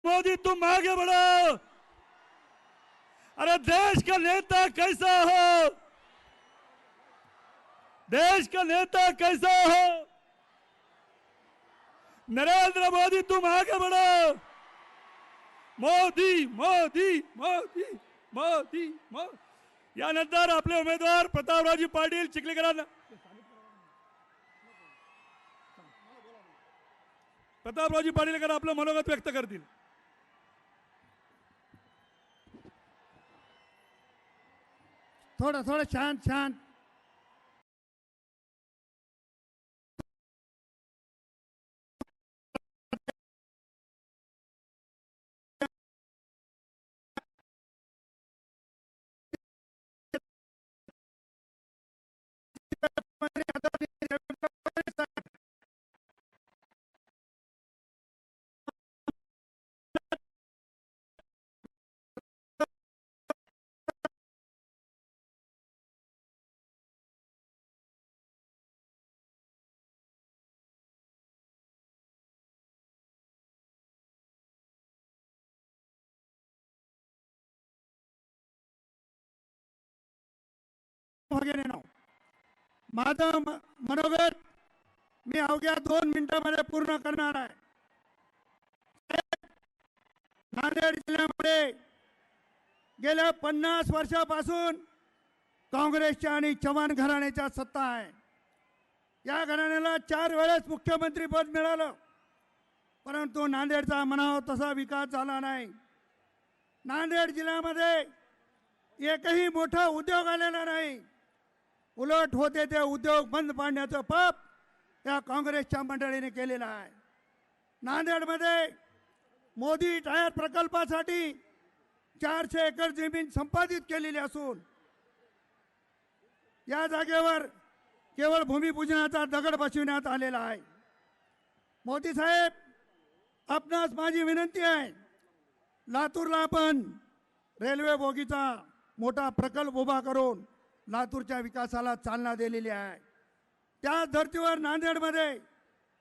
मोदी तुम आगे बढ़ो। अरे देश का नेता कैसा हो, देश का नेता कैसा हो। नरेंद्र मोदी तुम आगे बढ़ो। मोदी मोदी मोदी मोदी मोदी। यानंतर आपले उमेदवार प्रतापरावजी पाटील चिखलीकरांना, प्रतापरावजी पाटीलकर आपलं मनोगत व्यक्त करतील। थोडं थोडं शांत शांत। वगैरे नाव माझं मनोगत मी अवघ्या 2 मिनिटांमध्ये पूर्ण करणार आहे। नांदेड जिल्ह्यामध्ये गेल्या 50 वर्षापासून काँग्रेसच्या आणि चव्हाण घराण्याच्या सत्ता आहे। या घराण्याला 4 वेळेस मुख्यमंत्री पद मिळालं, परंतु नांदेडचा म्हणावा तसा विकास झाला नाही। नांदेड जिल्ह्यामध्ये एकही मोठा उद्योग आलेला नाही। उलट होते ते उद्योग बंद पाडण्याचं पाप या काँग्रेसच्या मंडळीने केलेलं आहे। नांदेडमध्ये मोदी टायर प्रकल्पासाठी 400 एकर जमीन संपादित केलेली असून या जागेवर केवळ भूमिपूजनाचा दगड बसविण्यात आलेला आहे। मोदी साहेब, आपणास माझी विनंती आहे, लातूरला आपण रेल्वे बोगीचा मोठा प्रकल्प उभा करून लातूरच्या विकासाला चालना दिलेली आहे। त्या धर्तीवर नांदेडमध्ये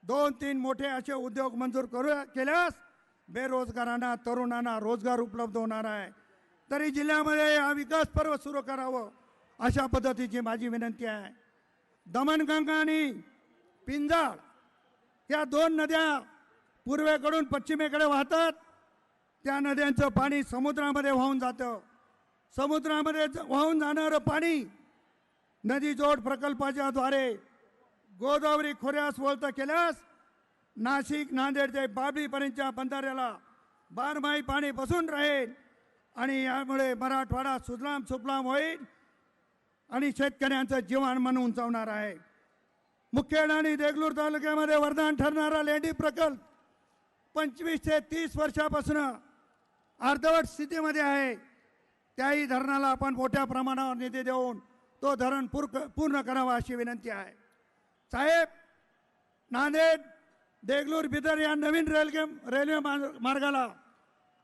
2-3 मोठे असे उद्योग मंजूर केल्यास बेरोजगारांना, तरुणांना रोजगार उपलब्ध होणार आहे। तरी जिल्ह्यामध्ये हा विकास पर्व सुरू करावं अशा पद्धतीची माझी विनंती आहे। दमणगंगा आणि पिंजाळ या 2 नद्या पूर्वेकडून पश्चिमेकडे वाहतात। त्या नद्यांचं पाणी समुद्रामध्ये वाहून जातं। समुद्रामध्ये वाहून जाणारं पाणी नदी जोड प्रकल्पाच्या द्वारे गोदावरी खोऱ्यास वळतं केल्यास नाशिक, नांदेड ते बाबळीपर्यंतच्या बंधाऱ्याला 12 पाणी बसून राहील आणि यामुळे मराठवाडा सुजलाम सुफलाम होईल आणि शेतकऱ्यांचं जीवनमान उंचावणार आहे। मुखेड आणि देगलूर तालुक्यामध्ये वरदान ठरणारा लेंडी प्रकल्प 25 ते 30 वर्षापासून अर्धवट स्थितीमध्ये आहे। त्याही धरणाला आपण मोठ्या प्रमाणावर निधी देऊन तो धरण पूर्ण करावा अशी विनंती आहे। साहेब, नांदेड देगलूर बिदर या नवीन रेल्वे मार्गाला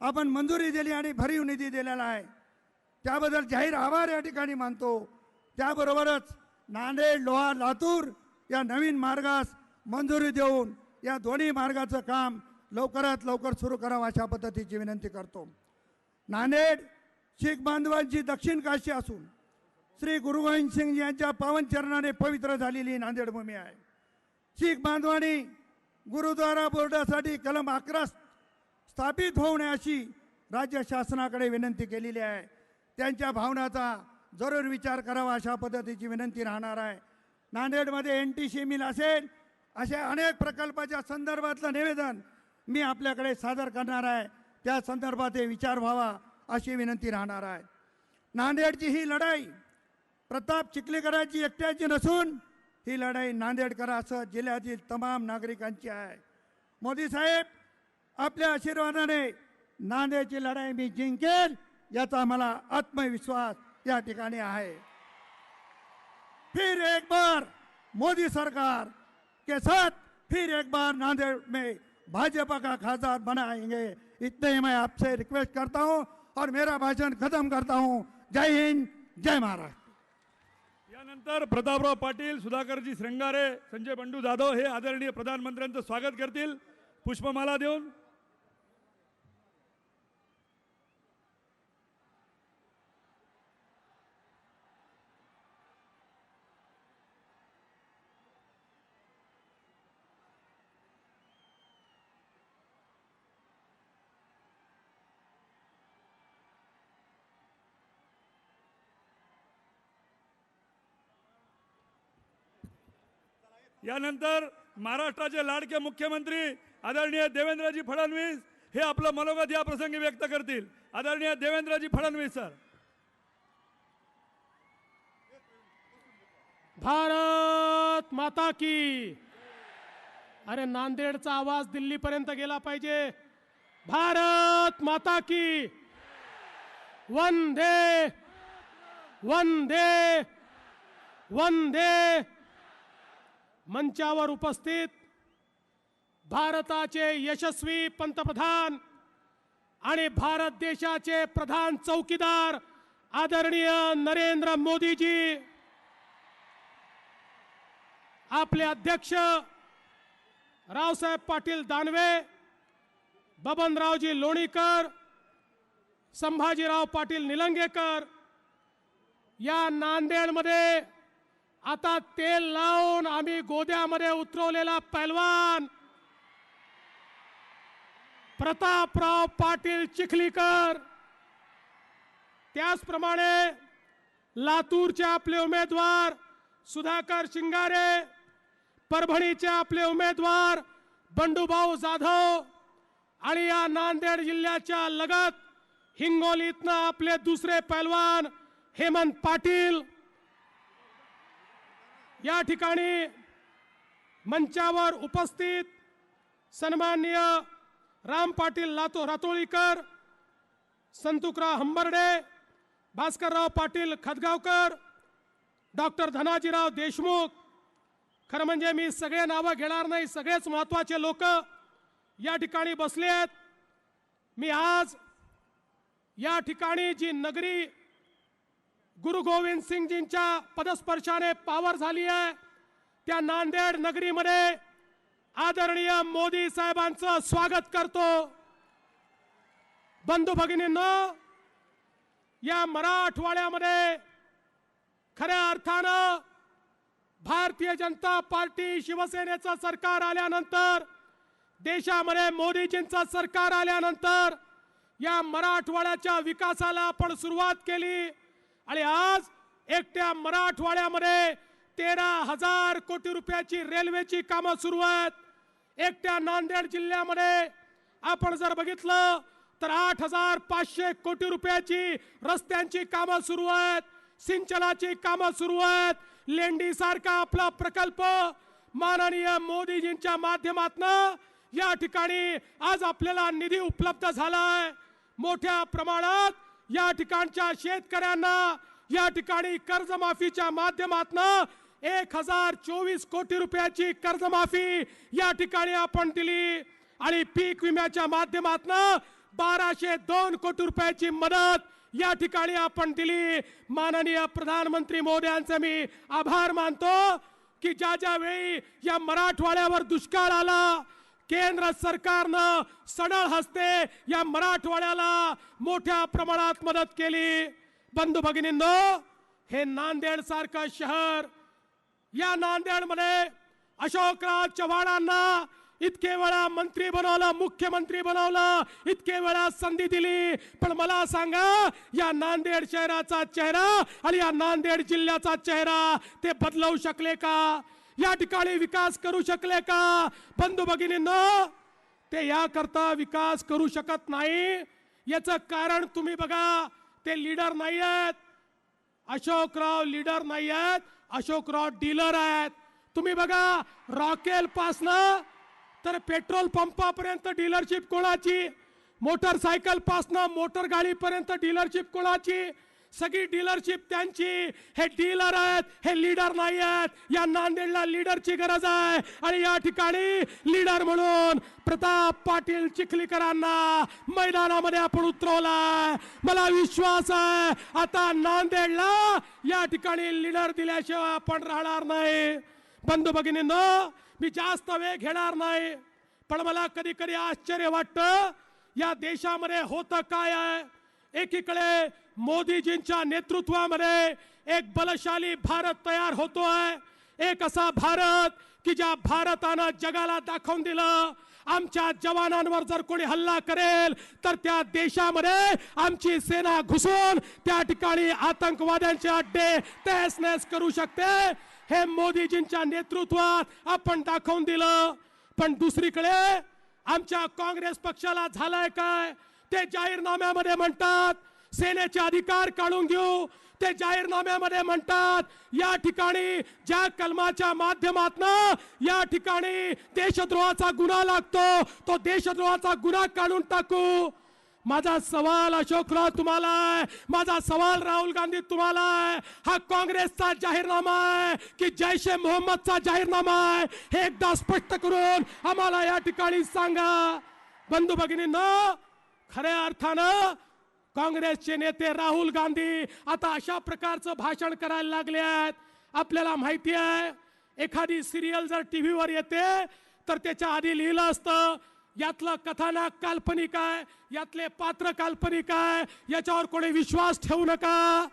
आपण मंजुरी दिली आणि भरीव निधी दिलेला आहे। त्याबद्दल जाहीर आभार या ठिकाणी मानतो। त्याबरोबरच नांदेड लोहा लातूर या नवीन मार्गास मंजुरी देऊन या दोन्ही मार्गाचं काम लवकरात लवकर सुरू करावं अशा पद्धतीची विनंती करतो। नांदेड शीख बांधवांची दक्षिण काशी असून श्री गुरु गोविंद सिंग यांच्या पावन चरणाने पवित्र झालेली नांदेड भूमी आहे। शीख बांधवांनी गुरुद्वारा बोर्डासाठी कलम 11 स्थापित होऊ नये अशी राज्य शासनाकडे विनंती केलेली आहे। त्यांच्या भावनाचा जरूर विचार करावा अशा पद्धतीची विनंती राहणार आहे। नांदेडमध्ये NTC मिल असेल असे अनेक प्रकल्पाच्या संदर्भातलं निवेदन मी आपल्याकडे सादर करणार आहे। त्या संदर्भात विचार व्हावा अशी विनंती राहणार आहे। नांदेडची ही लढाई प्रताप चिखलीकरांची एकट्याची नसून ही लढाई नांदेडकरांसह जिल्ह्यातील तमाम नागरिकांची आहे। मोदी साहेब, आपल्या आशीर्वादाने नांदेडची लढाई मी जिंकेल याचा मला आत्मविश्वास या ठिकाणी आहे। फिर एक बार मोदी सरकार के साथ फिर एक बार नांदेड़ में भाजपा का खासदार बनाएंगे। इतने ही मैं आपसे रिक्वेस्ट करता हूं और मेरा भाषण खत्म करता हूं। जय हिंद, जय महाराष्ट्र। यानंतर प्रतापराव पाटील, सुधाकरजी श्रंगारे, संजय बंडू जाधव हे आदरणीय प्रधानमंत्र्यांचं स्वागत करतील पुष्पमाला देऊन। यानंतर महाराष्ट्राचे लाडके मुख्यमंत्री आदरणीय देवेंद्रजी फडणवीस हे आपलं मनोगत या प्रसंगी व्यक्त करतील. आदरणीय देवेंद्रजी फडणवीस सर. भारत माता की. अरे नांदेडचा आवाज दिल्लीपर्यंत गेला पाहिजे. भारत माता की. वंदे वंदे वंदे. मंचावर उपस्थित भारताचे यशस्वी पंतप्रधान आणि भारत देशाचे प्रधान चौकीदार आदरणीय नरेंद्र मोदीजी, आपले अध्यक्ष रावसाहेब पाटील दानवे, बबनरावजी लोणीकर, संभाजीराव पाटील निलंगेकर, या नांदेडमध्ये आता तेल लावून आम्ही गोद्यामध्ये उतरवलेला पैलवान प्रतापराव पाटील चिखलीकर, त्याचप्रमाणे लातूरचे आपले उमेदवार सुधाकर शिंगारे, परभणीचे आपले उमेदवार बंडूभाऊ जाधव आणि या नांदेड जिल्ह्याच्या लगत हिंगोलीतनं आपले दुसरे पैलवान हेमंत पाटील. या ठिकाणी मंचावर उपस्थित सन्माननीय राम पाटील रातोळीकर, संतुकराव हंबर्डे, भास्करराव पाटील खदगावकर, डॉक्टर धनाजीराव देशमुख. खरं म्हणजे मी सगळे नावं घेणार नाही, सगळेच महत्त्वाचे लोक या ठिकाणी बसले आहेत. मी आज या ठिकाणी जी नगरी गुरु गोविंद सिंगजींच्या पदस्पर्शाने पावर झाली आहे, त्या नांदेड नगरीमध्ये आदरणीय मोदी साहेबांचं स्वागत करतो. बंधू भगिनींनो, या मराठवाड्यामध्ये खऱ्या अर्थानं भारतीय जनता पार्टी शिवसेनेचं सरकार आल्यानंतर, देशामध्ये मोदीजींचं सरकार आल्यानंतर या मराठवाड्याच्या विकासाला आपण सुरुवात केली आणि आज एकट्या मराठवाड्यामध्ये 13,000 कोटी रुपयाची रेल्वेची कामं सुरू आहेत. एकट्या नांदेड जिल्ह्यामध्ये आपण जर बघितलं तर 8,500 कोटी रुपयाची रस्त्यांची कामं सुरू आहेत, सिंचनाची कामं सुरू आहेत. लेंडी सारखा आपला प्रकल्प माननीय मोदीजींच्या माध्यमातून या ठिकाणी आज आपल्याला निधी उपलब्ध झाला आहे. मोठ्या प्रमाणात या ठिकाणच्या शेतकऱ्यांना या ठिकाणी कर्जमाफीच्या माध्यमातून 1,024 कोटी रुपयाची कर्जमाफी या ठिकाणी आपण दिली आणि पीक विम्याच्या माध्यमातून 1,202 कोटी रुपयाची मदत या ठिकाणी आपण दिली. माननीय प्रधानमंत्री मोदयांचे मी आभार मानतो की ज्या वेळी या मराठवाड्यावर दुष्काळ आला, केंद्र सरकारनं सडळ हस्ते या मराठवाड्याला मोठ्या प्रमाणात मदत केली. बंधू भगिनींनो, हे नांदेड सारखं शहर, या नांदेडमध्ये अशोकराव चव्हाणांना इतके वेळा मंत्री बनवलं, मुख्यमंत्री बनवलं, इतके वेळा संधी दिली, पण मला सांगा या नांदेड शहराचा चेहरा आणि या नांदेड जिल्ह्याचा चेहरा ते बदलवू शकले का? या ठिकाणी विकास करू शकले का? बंधू भगिनींनो, ते याकरता विकास करू शकत नाही. याचं कारण तुम्ही बघा, ते लीडर नाही आहेत. अशोकराव लीडर नाही आहेत, अशोकराव डीलर आहेत. तुम्ही बघा, रॉकेल पासनं तर पेट्रोल पंपापर्यंत डीलरशिप कोणाची, मोटरसायकल पासनं मोटर गाडीपर्यंत डीलरशिप कोणाची, सगळी डीलरशिप त्यांची. हे डीलर आहेत, हे लीडर नाही आहेत. या नांदेडला लीडरची गरज आहे आणि या ठिकाणी लीडर म्हणून प्रताप पाटील चिखलीकरांना मैदानामध्ये आपण उतरवलाय. मला विश्वास आहे आता नांदेडला या ठिकाणी लीडर दिल्याशिवाय आपण राहणार नाही. बंधू भगिनींनो, मी जास्त वेळ घेणार नाही, पण मला कधी कधी आश्चर्य वाटतं या देशामध्ये होतं काय आहे. एकीकडे मोदीजींच्या नेतृत्वामध्ये एक बलशाली भारत तयार होतोय, एक असा भारत की ज्या भारतानं जगाला दाखवून दिलं आमच्या जवानांवर जर कोणी हल्ला करेल तर त्या देशामध्ये आमची सेना घुसून त्या ठिकाणी आतंकवाद्यांचे अड्डे तहस नहस करू शकते. हे मोदीजींच्या नेतृत्वात आपण दाखवून दिलं. पण दुसरीकडे आमच्या काँग्रेस पक्षाला झालंय काय? ते जाहीरनाम्यामध्ये म्हणतात सेनेचे अधिकार काढून घेऊ. ते जाहीरनाम्यामध्ये म्हणतात या ठिकाणी ज्या कलमाच्या माध्यमातून या ठिकाणी देशद्रोहाचा गुन्हा लागतो तो देशद्रोहाचा गुन्हा काढून टाकू. माझा सवाल अशोकराव तुम्हाला आहे, माझा सवाल राहुल गांधी तुम्हाला आहे, हा काँग्रेसचा जाहीरनामा आहे की जैश ए मोहम्मदचा जाहीरनामा आहे? हे एकदा स्पष्ट करून आम्हाला या ठिकाणी सांगा. बंधू भगिनींनो, खऱ्या अर्थानं काँग्रेसचे नेते राहुल गांधी आता अशा प्रकारचं भाषण करायला लागले आहेत. आपल्याला माहिती आहे एखादी सिरियल जर टीव्हीवर येते तर त्याच्या आधी लिहिलं असतं यातलं कथानक काल्पनिक आहे, यातले पात्र काल्पनिक आहे, याच्यावर कोणी विश्वास ठेवू नका.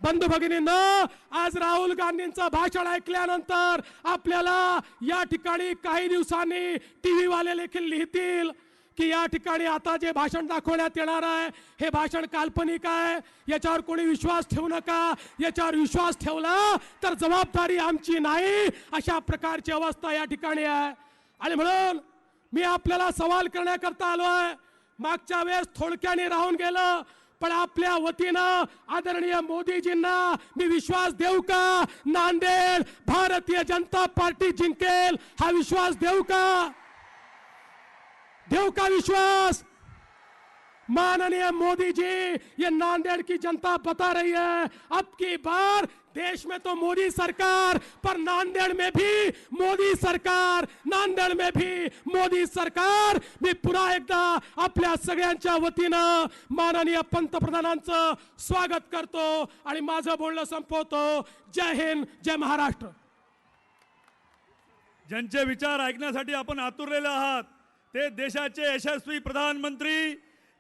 बंधू भगिनींनो, आज राहुल गांधींचं भाषण ऐकल्यानंतर आपल्याला या ठिकाणी काही दिवसांनी टीव्ही वाले देखील लिहितील की या ठिकाणी आता जे भाषण दाखवण्यात येणार आहे हे भाषण काल्पनिक आहे, याच्यावर कोणी विश्वास ठेवू नका. याच्यावर विश्वास ठेवला तर जबाबदारी आमची नाही, अशा प्रकारची अवस्था या ठिकाणी आहे. आणि म्हणून मी आपल्याला सवाल करण्याकरता आलोय. मागच्या वेळेस थोडक्याने राहून गेलं, पण आपल्या वतीनं आदरणीय मोदीजींना मी विश्वास देऊ का? नांदेड भारतीय जनता पार्टी जिंकेल हा विश्वास देऊ का? देव का विश्वास? माननीय मोदी जी, ये नांदेड़ की जनता बता रही है अब की बार देश में तो मोदी सरकार, पर नांदेड़ में भी मोदी सरकार, नांदेड़ में भी मोदी सरकार. मी पुन्हा एकदा आपल्या सगळ्यांच्या वतीनं माननीय पंतप्रधानांचं स्वागत करतो आणि माझं बोलणं संपवतो. जय हिंद, जय महाराष्ट्र. ज्यांचे विचार ऐकण्यासाठी आपण आतुरलेले आहात ते देशाचे यशस्वी प्रधानमंत्री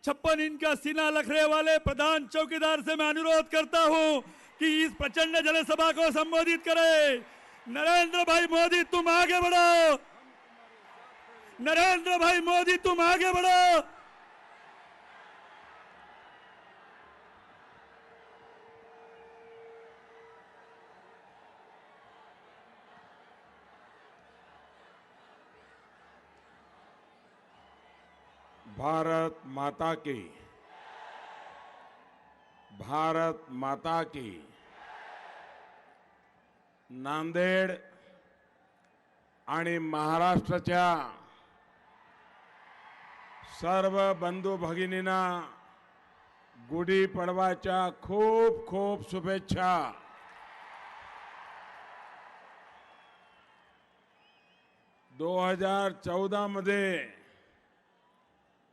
56 इंच का सीना रखने वाले प्रधान चौकीदार से मैं अनुरोध करता हूं कि इस प्रचंड जनसभा को संबोधित करें. नरेंद्र भाई मोदी तुम आगे बढ़ो, नरेंद्र भाई मोदी तुम आगे बढ़ो. भारत माता की, भारत माता की. नांदेड आणि महाराष्ट्राच्या सर्व बंधू भगिनींना गुढी पडवाच्या खूप खूप शुभेच्छा. 2014 मध्ये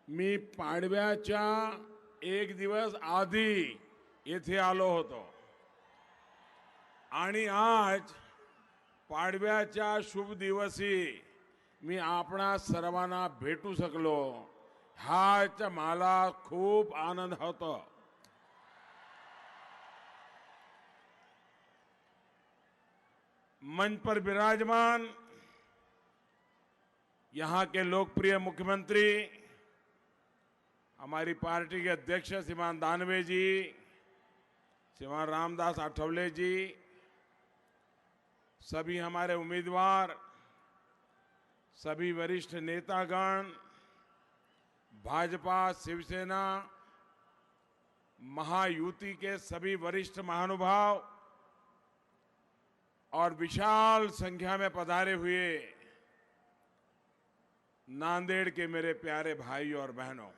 मी पाडव्याच्या एक दिवस आधी येथे आलो होतो आणि आज पाडव्याच्या शुभ दिवशी मी आपणा सर्वांना भेटू शकलो, हाच मला खूप आनंद होतो. मंच पर विराजमान यहाँ के लोकप्रिय मुख्यमंत्री, हमारी पार्टी के अध्यक्ष श्रीमान दानवे जी, श्रीमान रामदास आठवले जी, सभी हमारे उम्मीदवार, सभी वरिष्ठ नेतागण, भाजपा शिवसेना महायुति के सभी वरिष्ठ महानुभाव और विशाल संख्या में पधारे हुए नांदेड़ के मेरे प्यारे भाई और बहनों,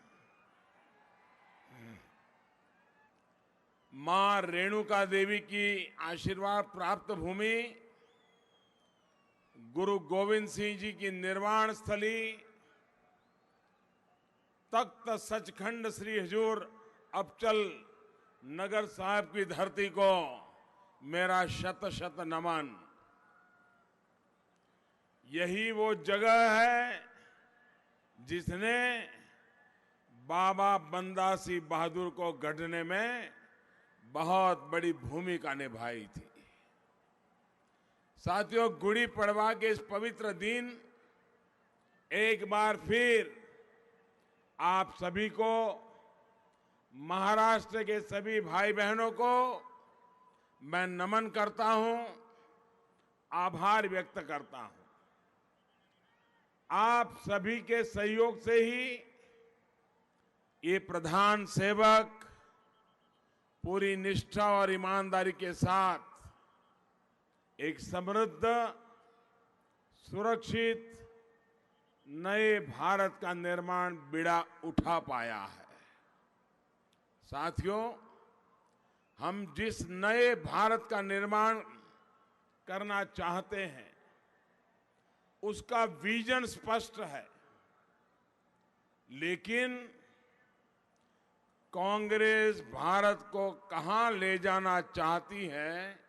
मां रेणुका देवी की आशीर्वाद प्राप्त भूमि, गुरु गोविंद सिंह जी की निर्वाण स्थली, तख्त सचखंड श्री हजूर अबचल नगर साहब की धरती को मेरा शत शत नमन. यही वो जगह है जिसने बाबा बंदा सिंह बहादुर को गढ़ने में बहुत बड़ी भूमिका निभाई थी. साथियों, गुड़ी पड़वा के इस पवित्र दिन एक बार फिर आप सभी को, महाराष्ट्र के सभी भाई बहनों को मैं नमन करता हूं आभार व्यक्त करता हूं। आप सभी के सहयोग से ही ये प्रधान सेवक पूरी निष्ठा और ईमानदारी के साथ एक समृद्ध, सुरक्षित नए भारत का निर्माण बीड़ा उठा पाया है। साथियों, हम जिस नए भारत का निर्माण करना चाहते हैं उसका विजन स्पष्ट है, लेकिन कांग्रेस भारत को कहां ले जाना चाहती है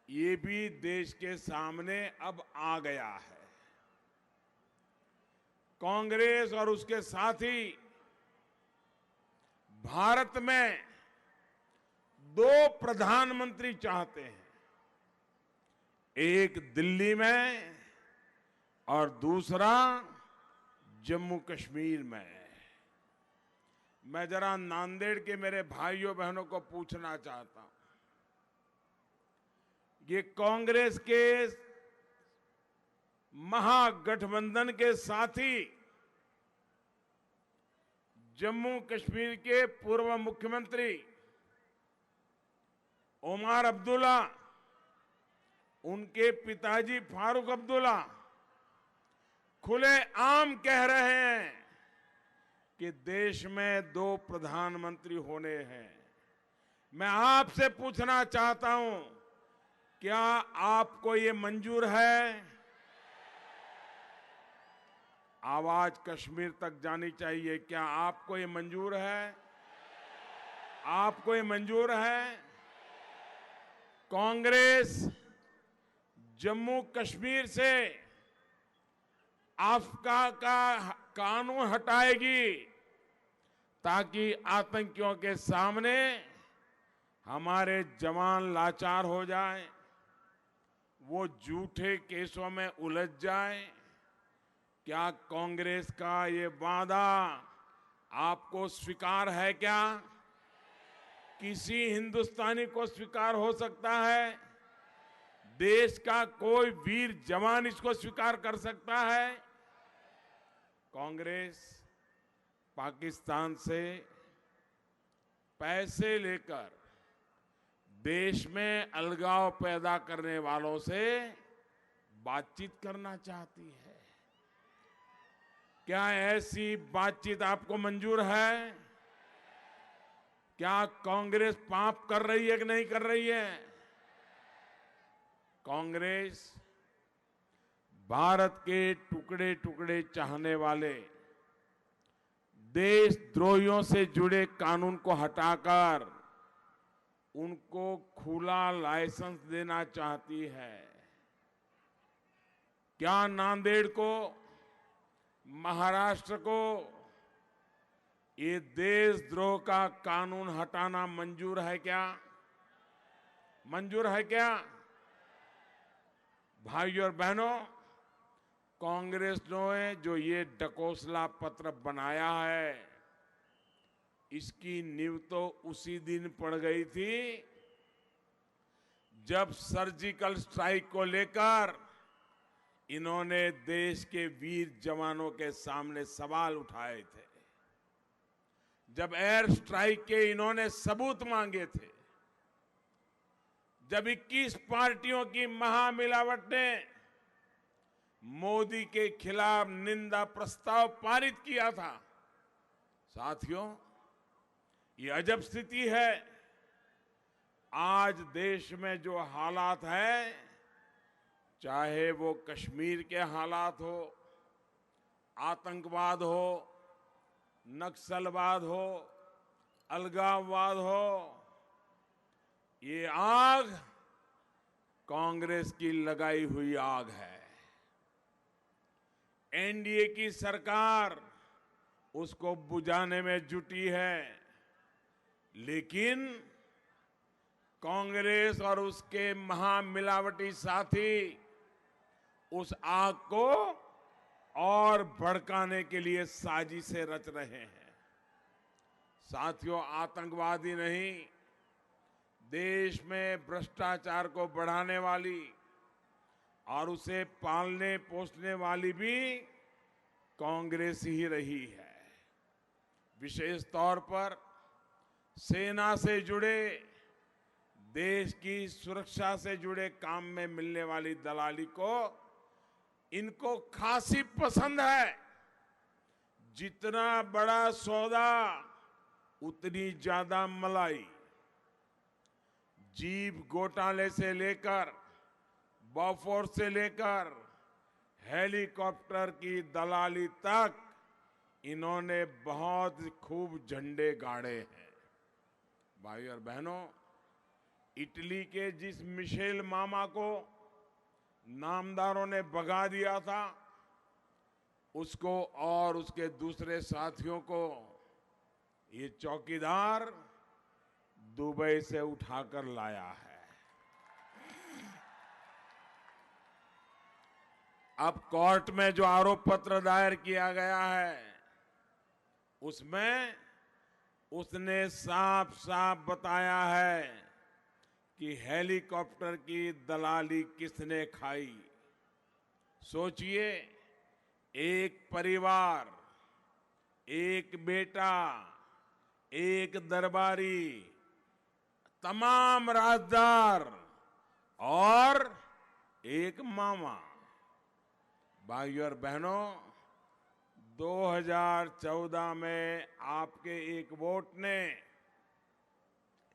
ये भी देश के सामने अब आ गया है। कांग्रेस और उसके साथी भारत में दो प्रधानमंत्री चाहते हैं, एक दिल्ली में और दूसरा जम्मू कश्मीर में। मैं जरा नांदेड़ के मेरे भाइयों बहनों को पूछना चाहता हूं, ये कांग्रेस के महागठबंधन के साथी जम्मू कश्मीर के पूर्व मुख्यमंत्री उमर अब्दुल्ला, उनके पिताजी फारूक अब्दुल्ला खुलेआम कह रहे हैं कि देश में दो प्रधानमंत्री होने हैं। मैं आपसे पूछना चाहता हूं, क्या आपको ये मंजूर है? आवाज कश्मीर तक जानी चाहिए। क्या आपको ये मंजूर है? आपको ये मंजूर है? कांग्रेस जम्मू कश्मीर से आफ्का का कानून हटाएगी ताकि आतंकियों के सामने हमारे जवान लाचार हो जाएं, वो झूठे केसों में उलझ जाएं। क्या कांग्रेस का ये वादा आपको स्वीकार है? क्या किसी हिंदुस्तानी को स्वीकार हो सकता है? देश का कोई वीर जवान इसको स्वीकार कर सकता है? कांग्रेस पाकिस्तान से पैसे लेकर देश में अलगाव पैदा करने वालों से बातचीत करना चाहती है। क्या ऐसी बातचीत आपको मंजूर है? क्या कांग्रेस पाप कर रही है कि नहीं कर रही है? कांग्रेस भारत के टुकड़े टुकड़े चाहने वाले देशद्रोहियों से जुड़े कानून को हटाकर उनको खुला लाइसेंस देना चाहती है। क्या नांदेड़ को, महाराष्ट्र को ये देशद्रोह का कानून हटाना मंजूर है? क्या मंजूर है? क्या भाइयों और बहनों, कांग्रेस ने जो ये डकोसला पत्र बनाया है इसकी नींव तो उसी दिन पड़ गई थी जब सर्जिकल स्ट्राइक को लेकर इन्होंने देश के वीर जवानों के सामने सवाल उठाए थे, जब एयर स्ट्राइक के इन्होंने सबूत मांगे थे, जब 21 पार्टियों की महामिलावट ने मोदी के खिलाफ निंदा प्रस्ताव पारित किया था। साथियों, ये अजब स्थिति है। आज देश में जो हालात है, चाहे वो कश्मीर के हालात हो, आतंकवाद हो, नक्सलवाद हो, अलगाववाद हो, ये आग कांग्रेस की लगाई हुई आग है। एनडीए की सरकार उसको बुझाने में जुटी है, लेकिन कांग्रेस और उसके महामिलावटी साथी उस आग को और भड़काने के लिए साजिशें रच रहे हैं। साथियों, आतंकवादी नहीं, देश में भ्रष्टाचार को बढ़ाने वाली और उसे पालने पोसने वाली भी कांग्रेस ही रही है। विशेष तौर पर सेना से जुड़े, देश की सुरक्षा से जुड़े काम में मिलने वाली दलाली को इनको खासी पसंद है। जितना बड़ा सौदा उतनी ज्यादा मलाई। जीप घोटाले से लेकर, बॉफोर्स से लेकर हेलीकॉप्टर की दलाली तक इन्होंने बहुत खूब झंडे गाड़े हैं। भाई और बहनों, इटली के जिस मिशेल मामा को नामदारों ने भगा दिया था, उसको और उसके दूसरे साथियों को ये चौकीदार दुबई से उठाकर लाया है। अब कोर्ट में जो आरोप पत्र दायर किया गया है, उसमें उसने साफ साफ बताया है कि हेलीकॉप्टर की दलाली किसने खाई। सोचिए, एक परिवार, एक बेटा, एक दरबारी, तमाम राजदार और एक मामा। भाइयों और बहनों, 2014 में आपके एक वोट ने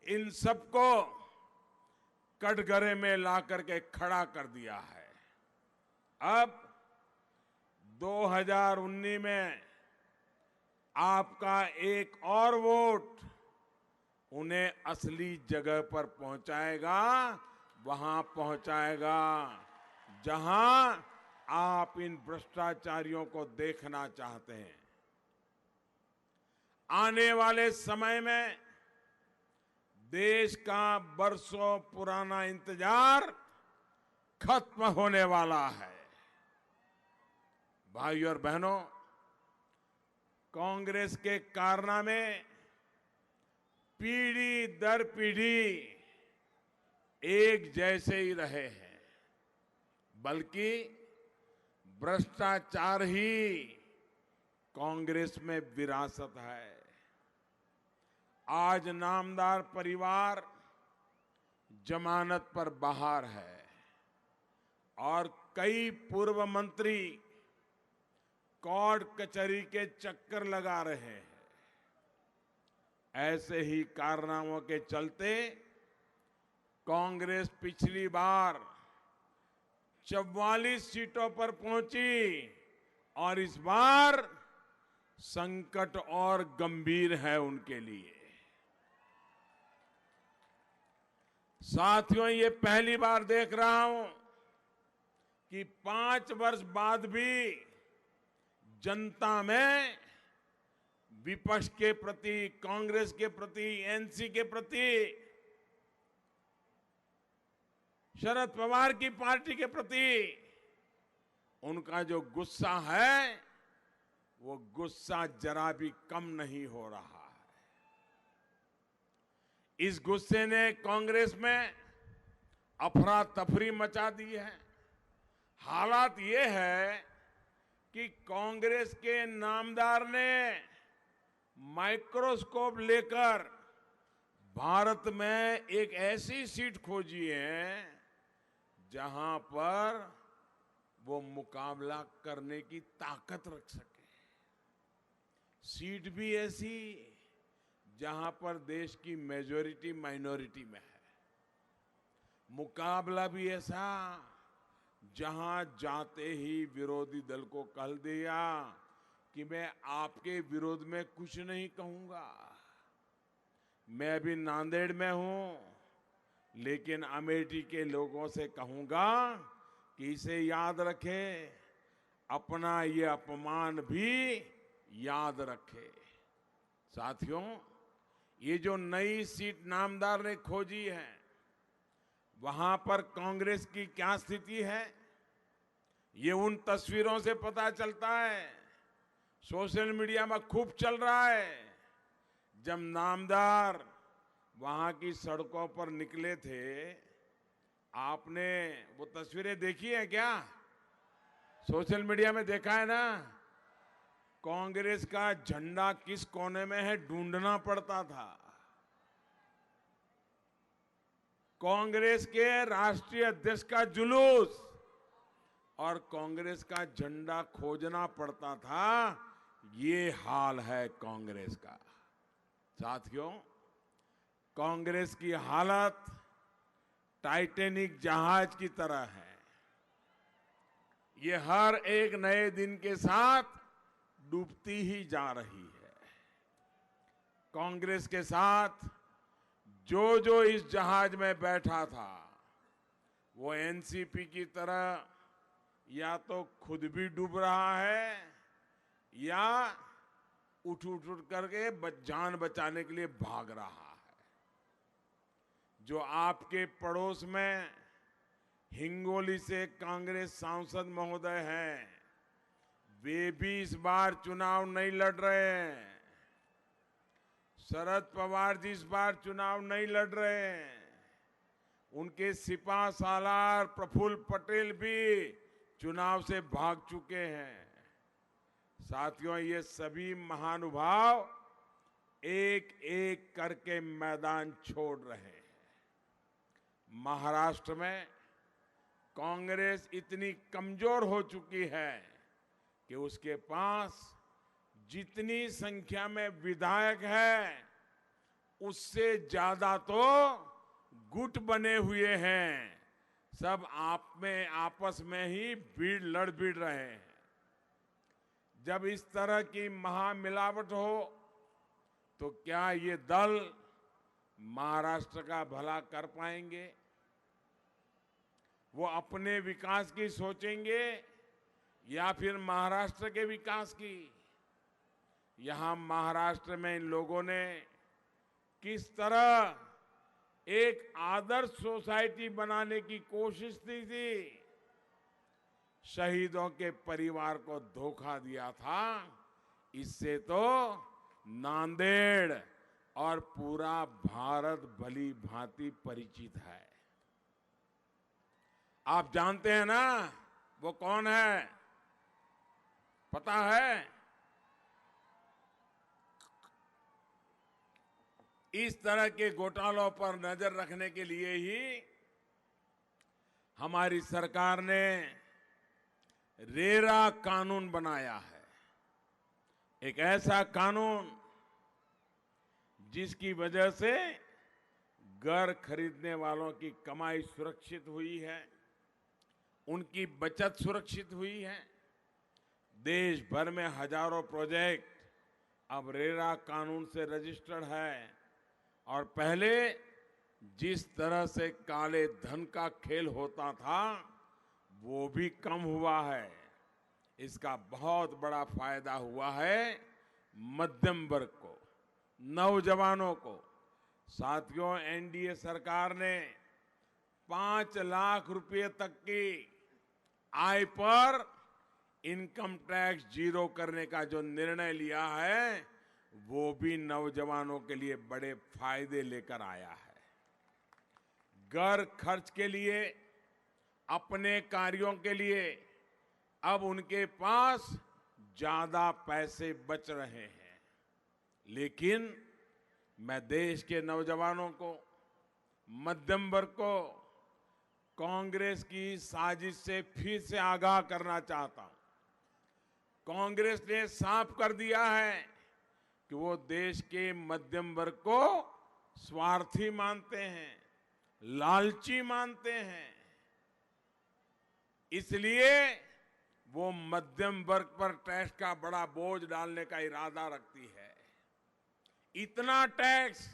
इन सबको कटघरे में ला करके खड़ा कर दिया है। अब 2019 में आपका एक और वोट उन्हें असली जगह पर पहुंचाएगा, वहां पहुंचाएगा जहां आप इन भ्रष्टाचारियों को देखना चाहते हैं। आने वाले समय में देश का बरसों पुराना इंतजार खत्म होने वाला है। भाइयों और बहनों, कांग्रेस के कारनामे पीढ़ी दर पीढ़ी एक जैसे ही रहे हैं, बल्कि भ्रष्टाचार ही कांग्रेस में विरासत है। आज नामदार परिवार जमानत पर बाहर है और कई पूर्व मंत्री कोर्ट कचहरी के चक्कर लगा रहे हैं। ऐसे ही कारनामों के चलते कांग्रेस पिछली बार 44 सीटों पर पहुंची और इस बार संकट और गंभीर है उनके लिए। साथियों, ये पहली बार देख रहा हूं कि 5 वर्ष बाद भी जनता में विपक्ष के प्रति, कांग्रेस के प्रति, एनसी के प्रति, शरद पवार की पार्टी के प्रति उनका जो गुस्सा है, वो गुस्सा जरा भी कम नहीं हो रहा है। इस गुस्से ने कांग्रेस में अफरा तफरी मचा दी है। हालात ये है कि कांग्रेस के नामदार ने माइक्रोस्कोप लेकर भारत में एक ऐसी सीट खोजी है जहां पर वो मुकाबला करने की ताकत रख सके। सीट भी ऐसी जहां पर देश की मेजॉरिटी माइनॉरिटी में है। मुकाबला भी ऐसा जहां जाते ही विरोधी दल को कह दिया कि मैं आपके विरोध में कुछ नहीं कहूंगा, मैं अभी नांदेड़ में हूं, लेकिन अमेठी के लोगों से कहूंगा कि इसे याद रखे, अपना ये अपमान भी याद रखे। साथियों, ये जो नई सीट नामदार ने खोजी है, वहां पर कांग्रेस की क्या स्थिति है, ये उन तस्वीरों से पता चलता है। सोशल मीडिया में खूब चल रहा है। जब नामदार वहां की सड़कों पर निकले थे आपने वो तस्वीरें देखी है क्या? सोशल मीडिया में देखा है ना? कांग्रेस का झंडा किस कोने में है ढूंढना पड़ता था। कांग्रेस के राष्ट्रीय अध्यक्ष का जुलूस और कांग्रेस का झंडा खोजना पड़ता था। ये हाल है कांग्रेस का। साथियों, कांग्रेस की हालत टाइटैनिक जहाज की तरह है। ये हर एक नए दिन के साथ डूबती ही जा रही है। कांग्रेस के साथ जो जो इस जहाज में बैठा था वो एनसीपी की तरह या तो खुद भी डूब रहा है या उठ करके जान बचाने के लिए भाग रहा है। जो आपके पड़ोस में हिंगोली से कांग्रेस सांसद महोदय हैं, वे भी इस बार चुनाव नहीं लड़ रहे हैं। शरद पवार जी इस बार चुनाव नहीं लड़ रहे हैं। उनके सिपा सालार प्रफुल्ल पटेल भी चुनाव से भाग चुके हैं। साथियों, ये सभी महानुभाव एक एक करके मैदान छोड़ रहे हैं। महाराष्ट्र में कांग्रेस इतनी कमजोर हो चुकी है कि उसके पास जितनी संख्या में विधायक है उससे ज्यादा तो गुट बने हुए हैं। सब आपस में ही लड़ भिड़ रहे हैं। जब इस तरह की महामिलावट हो तो क्या ये दल महाराष्ट्र का भला कर पाएंगे? वो अपने विकास की सोचेंगे या फिर महाराष्ट्र के विकास की? यहां महाराष्ट्र में इन लोगों ने किस तरह एक आदर्श सोसाइटी बनाने की कोशिश की थी। शहीदों के परिवार को धोखा दिया था। इससे तो नांदेड़ और पूरा भारत भली भांति परिचित है। आप जानते हैं ना वो कौन है? पता है? इस तरह के घोटालों पर नजर रखने के लिए ही हमारी सरकार ने रेरा कानून बनाया है। एक ऐसा कानून जिसकी वजह से घर खरीदने वालों की कमाई सुरक्षित हुई है, उनकी बचत सुरक्षित हुई है। देश भर में हजारों प्रोजेक्ट अब रेरा कानून से रजिस्टर्ड है और पहले जिस तरह से काले धन का खेल होता था वो भी कम हुआ है। इसका बहुत बड़ा फायदा हुआ है मध्यम वर्ग को, नौजवानों को। साथियों, एनडीए सरकार ने 5 लाख रुपए तक की आय पर इनकम टैक्स जीरो करने का जो निर्णय लिया है वो भी नौजवानों के लिए बड़े फायदे लेकर आया है। घर खर्च के लिए, अपने कार्यों के लिए अब उनके पास ज्यादा पैसे बच रहे हैं। लेकिन मैं देश के नौजवानों को, मध्यम वर्ग को कांग्रेस की साजिश से फिर से आगाह करना चाहता हूं। कांग्रेस ने साफ कर दिया है कि वो देश के मध्यम वर्ग को स्वार्थी मानते हैं, लालची मानते हैं। इसलिए वो मध्यम वर्ग पर टैक्स का बड़ा बोझ डालने का इरादा रखती है। इतना टैक्स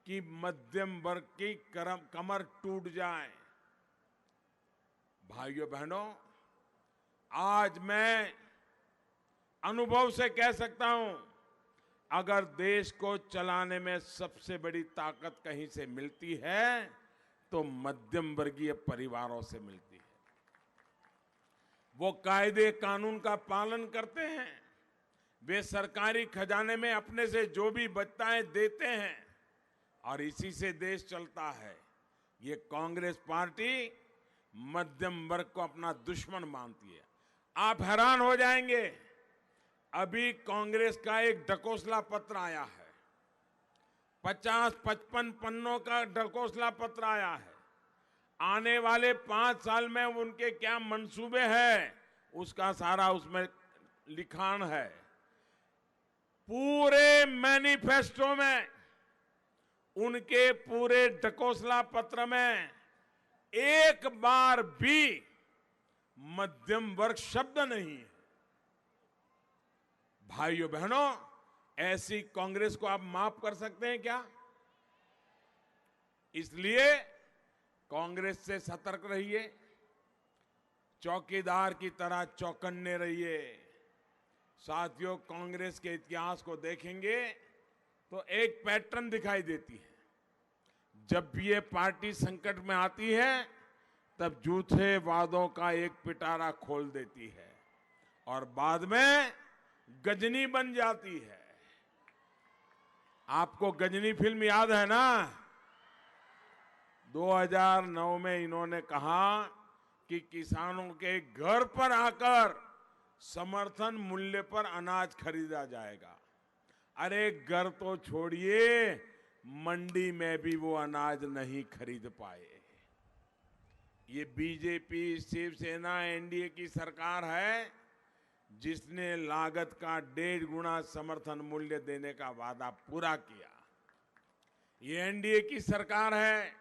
कि मध्यम वर्ग की कमर टूट जाए। भाइयों बहनों, आज मैं अनुभव से कह सकता हूं, अगर देश को चलाने में सबसे बड़ी ताकत कहीं से मिलती है तो मध्यम वर्गीय परिवारों से मिलती है। वो कायदे कानून का पालन करते हैं, वे सरकारी खजाने में अपने से जो भी बचता है देते हैं और इसी से देश चलता है। ये कांग्रेस पार्टी मध्यम वर्ग को अपना दुश्मन मानती है। आप हैरान हो जाएंगे, अभी कांग्रेस का एक ढकोसला पत्र आया है, 50-55 पन्नों का ढकोसला पत्र आया है। आने वाले 5 साल में उनके क्या मंसूबे हैं, उसका सारा उसमें लिखान है। पूरे मैनिफेस्टो में, उनके पूरे ढकोसला पत्र में एक बार भी मध्यम वर्ग शब्द नहीं है। भाइयों बहनों, ऐसी कांग्रेस को आप माफ कर सकते हैं क्या? इसलिए कांग्रेस से सतर्क रहिए, चौकीदार की तरह चौकन्ने रहिए। साथियों, कांग्रेस के इतिहास को देखेंगे तो एक पैटर्न दिखाई देती है। जब भी ये पार्टी संकट में आती है, तब झूठे वादों का एक पिटारा खोल देती है और बाद में गजनी बन जाती है। आपको गजनी फिल्म याद है ना? 2009 में इन्होंने कहा कि किसानों के घर पर आकर समर्थन मूल्य पर अनाज खरीदा जाएगा। अरे घर तो छोड़िए, मंडी में भी वो अनाज नहीं खरीद पाए। ये बीजेपी, शिवसेना, एनडीए की सरकार है जिसने लागत का 1.5 गुना समर्थन मूल्य देने का वादा पूरा किया। ये एनडीए की सरकार है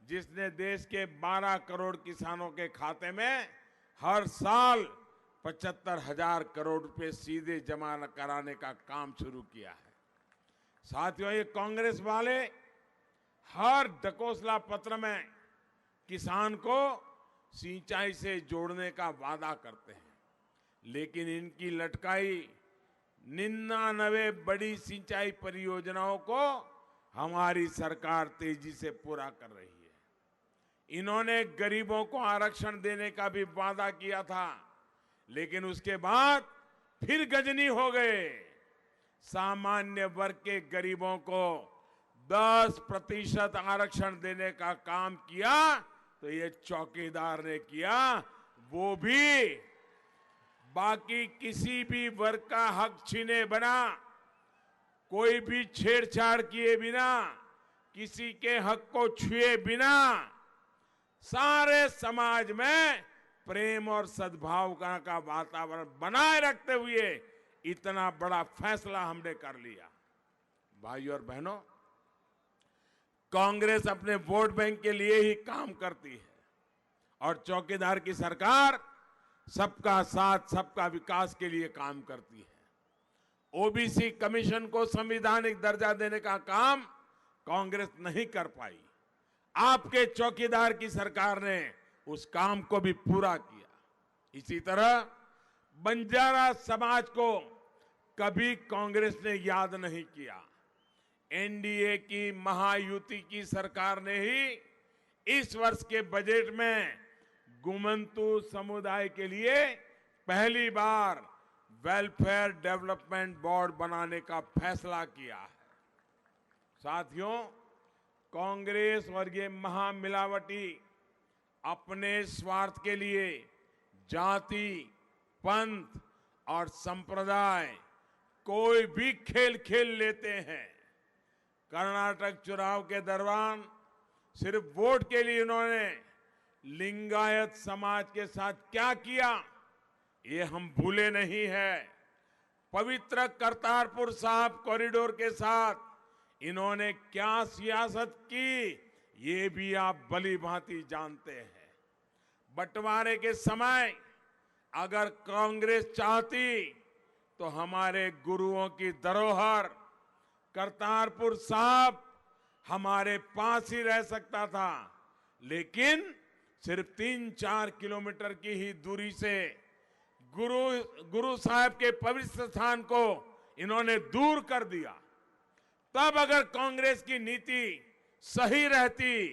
जिसने देश के 12 करोड़ किसानों के खाते में हर साल 75,000 करोड़ रुपए सीधे जमा कराने का काम शुरू किया है। साथियों, ये कांग्रेस वाले हर ढकोसला पत्र में किसान को सिंचाई से जोड़ने का वादा करते हैं, लेकिन इनकी लटकाई 99 बड़ी सिंचाई परियोजनाओं को हमारी सरकार तेजी से पूरा कर रही है। इन्होंने गरीबों को आरक्षण देने का भी वादा किया था, लेकिन उसके बाद फिर गजनी हो गए। सामान्य वर्ग के गरीबों को 10% आरक्षण देने का काम किया तो ये चौकीदार ने किया, वो भी बाकी किसी भी वर्ग का हक छीने बिना, कोई भी छेड़छाड़ किए बिना, किसी के हक को छुए बिना, सारे समाज में प्रेम और सद्भाव का वातावरण बनाए रखते हुए इतना बड़ा फैसला हमने कर लिया। भाइयों और बहनों, कांग्रेस अपने वोट बैंक के लिए ही काम करती है और चौकीदार की सरकार सबका साथ, सबका विकास के लिए काम करती है। ओबीसी कमीशन को संवैधानिक दर्जा देने का काम कांग्रेस नहीं कर पाई। आपके चौकीदार की सरकार ने उस काम को भी पूरा किया। इसी तरह बंजारा समाज को कभी कांग्रेस ने याद नहीं किया। एनडीए की महायुति की सरकार ने ही इस वर्ष के बजट में गुमंतु समुदाय के लिए पहली बार वेलफेयर डेवलपमेंट बोर्ड बनाने का फैसला किया है। साथियों, कांग्रेस और ये महामिलावटी अपने स्वार्थ के लिए जाति, पंथ और संप्रदाय कोई भी खेल खेल लेते हैं। कर्नाटक चुनाव के दौरान सिर्फ वोट के लिए इन्होंने लिंगायत समाज के साथ क्या किया, ये हम भूले नहीं है। पवित्र करतारपुर साहिब कॉरिडोर के साथ इन्होंने क्या सियासत की, ये भी आप भली भांति जानते हैं। बंटवारे के समय अगर कांग्रेस चाहती तो हमारे गुरुओं की धरोहर करतारपुर साहिब हमारे पास ही रह सकता था, लेकिन सिर्फ 3-4 किलोमीटर की ही दूरी से गुरु साहब के पवित्र स्थान को इन्होंने दूर कर दिया। तब अगर कांग्रेस की नीति सही रहती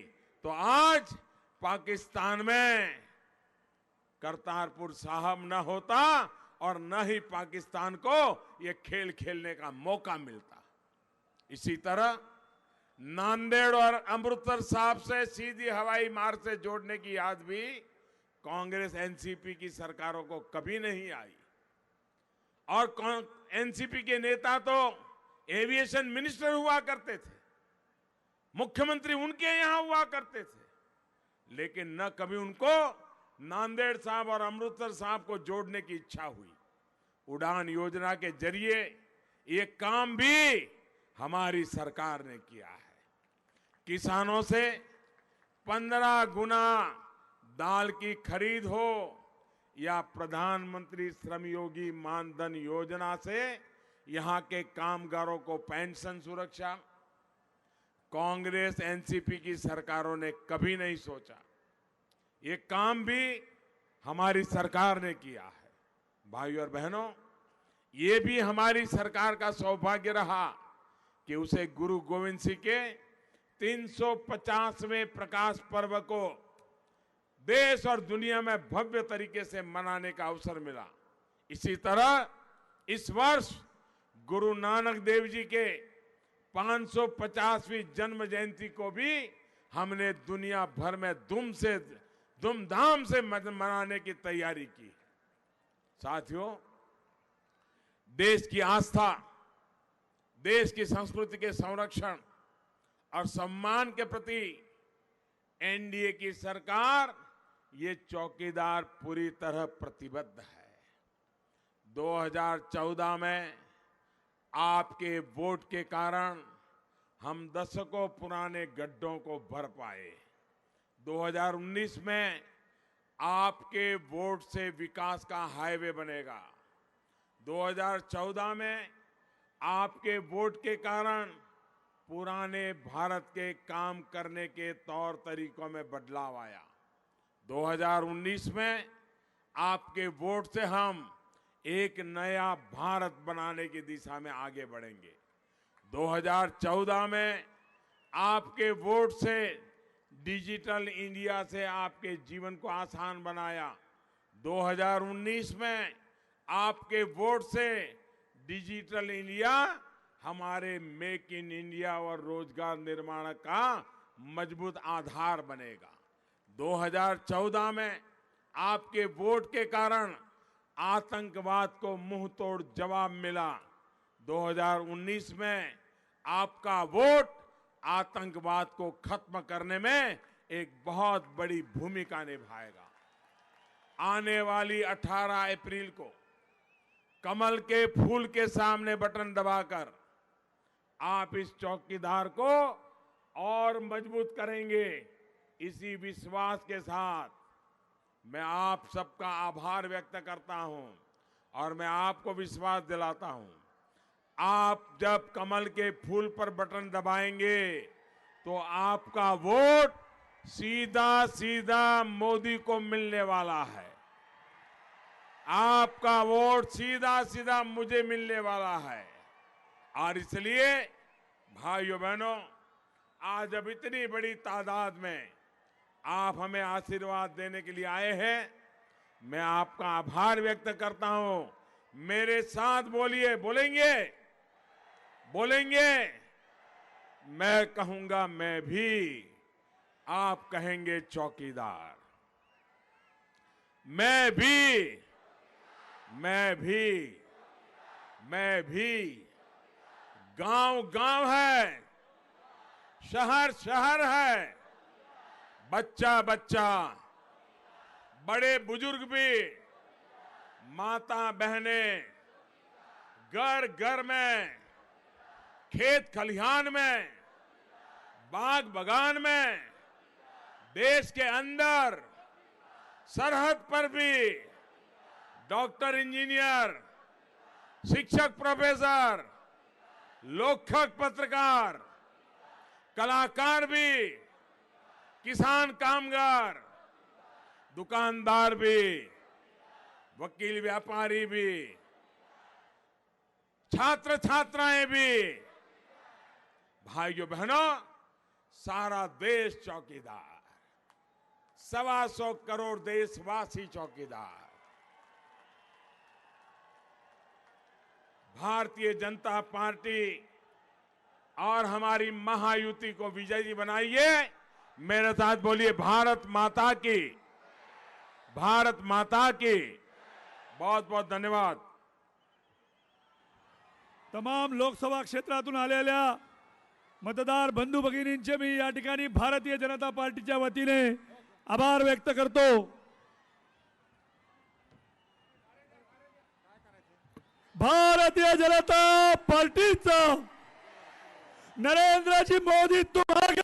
तो आज पाकिस्तान में करतारपुर साहिब न होता और न ही पाकिस्तान को यह खेल खेलने का मौका मिलता। इसी तरह नांदेड़ और अमृतसर साहब से सीधी हवाई मार्ग से जोड़ने की याद भी कांग्रेस एनसीपी की सरकारों को कभी नहीं आई। और एनसीपी के नेता तो एविएशन मिनिस्टर हुआ करते थे, मुख्यमंत्री उनके यहां हुआ करते थे, लेकिन न कभी उनको नांदेड़ साहब और अमृतसर साहब को जोड़ने की इच्छा हुई। उड़ान योजना के जरिए ये काम भी हमारी सरकार ने किया है। किसानों से 15 गुना दाल की खरीद हो या प्रधानमंत्री श्रम योगी मानधन योजना से यहां के कामगारों को पेंशन सुरक्षा, कांग्रेस एनसीपी की सरकारों ने कभी नहीं सोचा। ये काम भी हमारी सरकार ने किया है। भाइयों और बहनों, ये भी हमारी सरकार का सौभाग्य रहा कि उसे गुरु गोविंद सिंह के 350वें प्रकाश पर्व को देश और दुनिया में भव्य तरीके से मनाने का अवसर मिला। इसी तरह इस वर्ष गुरु नानक देव जी के 550वीं जन्म जयंती को भी हमने दुनिया भर में धूमधाम से मनाने की तैयारी की। साथियों, देश की आस्था, देश की संस्कृति के संरक्षण और सम्मान के प्रति एनडीए की सरकार ये चौकीदार पूरी तरह प्रतिबद्ध है। 2014 में आपके वोट के कारण हम दशकों पुराने गड्ढों को भर पाए। 2019 में आपके वोट से विकास का हाईवे बनेगा। 2014 में आपके वोट के कारण पुराने भारत के काम करने के तौर तरीकों में बदलाव आया। 2019 में आपके वोट से हम एक नया भारत बनाने की दिशा में आगे बढ़ेंगे। 2014 में आपके वोट से डिजिटल इंडिया से आपके जीवन को आसान बनाया। 2019 में आपके वोट से डिजिटल इंडिया हमारे मेक इन इंडिया और रोजगार निर्माण का मजबूत आधार बनेगा। 2014 में आपके वोट के कारण आतंकवाद को मुंह तोड़ जवाब मिला। 2019 में आपका वोट आतंकवाद को खत्म करने में एक बहुत बड़ी भूमिका निभाएगा। आने वाली 18 अप्रैल को कमल के फूल के सामने बटन दबाकर आप इस चौकीदार को और मजबूत करेंगे। इसी विश्वास के साथ मैं आप सबका आभार व्यक्त करता हूं और मैं आपको विश्वास दिलाता हूं, आप जब कमल के फूल पर बटन दबाएंगे तो आपका वोट सीधा सीधा मोदी को मिलने वाला है। आपका वोट सीधा सीधा मुझे मिलने वाला है। और इसलिए भाइयों बहनों, आज अब इतनी बड़ी तादाद में आप हमें आशीर्वाद देने के लिए आए हैं, मैं आपका आभार व्यक्त करता हूं। मेरे साथ बोलिए, बोलेंगे। मैं कहूंगा मैं भी, आप कहेंगे चौकीदार। मैं भी। गांव गांव है, शहर शहर है, बच्चा बच्चा, बड़े बुजुर्ग भी, माता बहनें, घर घर में, खेत खलिहान में, बाग बगान में, देश के अंदर, सरहद पर भी, डॉक्टर, इंजीनियर, शिक्षक, प्रोफेसर, लेखक, पत्रकार, कलाकार भी, किसान, कामगार, दुकानदार भी, वकील, व्यापारी भी, छात्र छात्राएं भी, भाइयों बहनों, सारा देश चौकीदार, 125 करोड़ देशवासी चौकीदार। भारतीय जनता पार्टी और हमारी महायुति को विजयी बनाइए। मेरे साथ बोलिए भारत माता की, भारत माता की। बहुत बहुत धन्यवाद। तमाम लोकसभा क्षेत्रातून आलेल्या मतदार बंधू भगिनींचे मी या ठिकाणी भारतीय जनता पार्टीच्या वतीने आभार व्यक्त करतो। भारतीय जनता पार्टीचा नरेंद्रजी मोदी तुम आगे